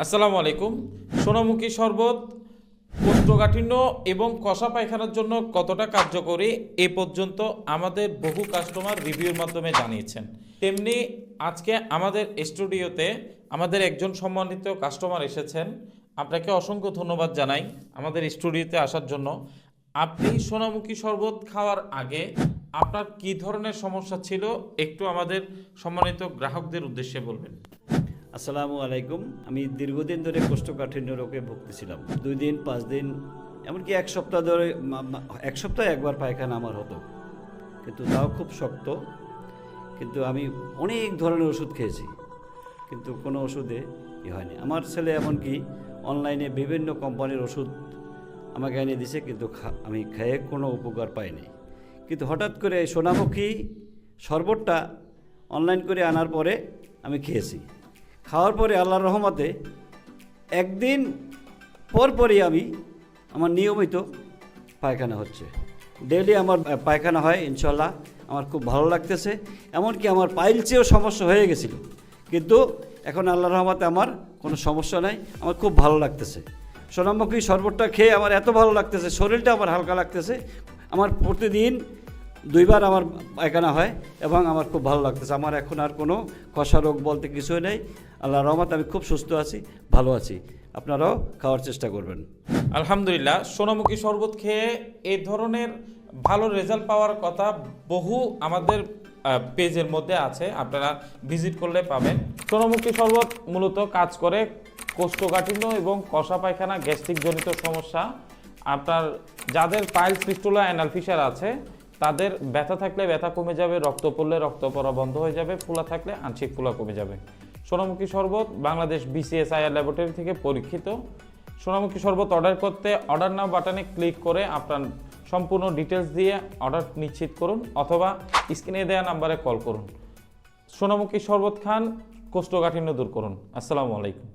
আসসালামু আলাইকুম। সোনামুখী শরবত কোষ্ঠকাঠিন্য এবং কষা পায়খানার জন্য কতটা কার্যকরী এ পর্যন্ত আমাদের বহু কাস্টমার রিভিউর মাধ্যমে জানিয়েছেন। তেমনি আজকে আমাদের স্টুডিওতে আমাদের একজন সম্মানিত কাস্টমার এসেছেন। আপনাকে অসংখ্য ধন্যবাদ জানাই আমাদের স্টুডিওতে আসার জন্য। আপনি সোনামুখী শরবত খাওয়ার আগে আপনার কী ধরনের সমস্যা ছিল একটু আমাদের সম্মানিত গ্রাহকদের উদ্দেশ্যে বলবেন। আসসালামু আলাইকুম। আমি দীর্ঘদিন ধরে কোষ্ঠকাঠিন্য রোগে ভুগতেছিলাম। 2 দিন 5 দিন এমনকি 1 সপ্তাহ ধরে 1 সপ্তাহে একবার পায়খানা আমার হতো, কিন্তু তাও খুব শক্ত। কিন্তু আমি অনেক ধরনের ওষুধ খেয়েছি, কিন্তু কোনো ওষুধে হয়নি। আমার ছেলে এমনকি অনলাইনে বিভিন্ন কোম্পানির ওষুধ আমাকে এনে দিছে, কিন্তু আমি খেয়ে কোনো উপকার পাইনি। কিন্তু হঠাৎ করে এই সোনামুখী শরবতটা অনলাইন করে আনার পরে আমি খেয়েছি। খাওয়ার পরে আল্লাহর রহমতে একদিন পরই আমার নিয়মিত পায়খানা হচ্ছে। ডেইলি আমার পায়খানা হয় ইনশাল্লাহ। আমার খুব ভালো লাগতেছে। এমনকি আমার পাইলসেও সমস্যা হয়ে গেছিল, কিন্তু এখন আল্লাহর রহমতে আমার কোনো সমস্যা নাই। আমার খুব ভালো লাগতেছে। সোনামুখী শরবতটা খেয়ে আমার এত ভালো লাগতেছে, শরীরটা আমার হালকা লাগতেছে। আমার প্রতিদিন 2 বার আমার পায়খানা হয় এবং আমার খুব ভালো লাগতেছে। আমার এখন আর কোনো কষা রোগ বলতে কিছুই নেই। আল্লাহর রহমতে আমি খুব সুস্থ আছি, ভালো আছি। আপনারাও খাওয়ার চেষ্টা করবেন। আলহামদুলিল্লাহ, সোনামুখী শরবত খেয়ে এই ধরনের ভালো রেজাল্ট পাওয়ার কথা বহু আমাদের পেজের মধ্যে আছে, আপনারা ভিজিট করলে পাবেন। সোনামুখী শরবত মূলত কাজ করে কোষ্ঠকাঠিন্য এবং কষা পায়খানা, গ্যাস্ট্রিক জনিত সমস্যা। আপনার যাদের পাইলস, ফিস্টুলা, অ্যানাল ফিশার আছে তাদের ব্যথা থাকলে ব্যথা কমে যাবে, রক্ত পড়লে রক্ত পড়া বন্ধ হয়ে যাবে, ফোলা থাকলে আংশিক ফোলা কমে যাবে। সোনামুখী শরবত বাংলাদেশ BCSIR ল্যাবরেটরি থেকে পরীক্ষিত। সোনামুখী শরবত অর্ডার করতে অর্ডার নাও বাটনে ক্লিক করে আপনার সম্পূর্ণ ডিটেলস দিয়ে অর্ডার নিশ্চিত করুন, অথবা স্ক্রিনে দেওয়া নাম্বারে কল করুন। সোনামুখী শরবত খান, কোষ্ঠকাঠিন্য দূর করুন। আসসালামু আলাইকুম।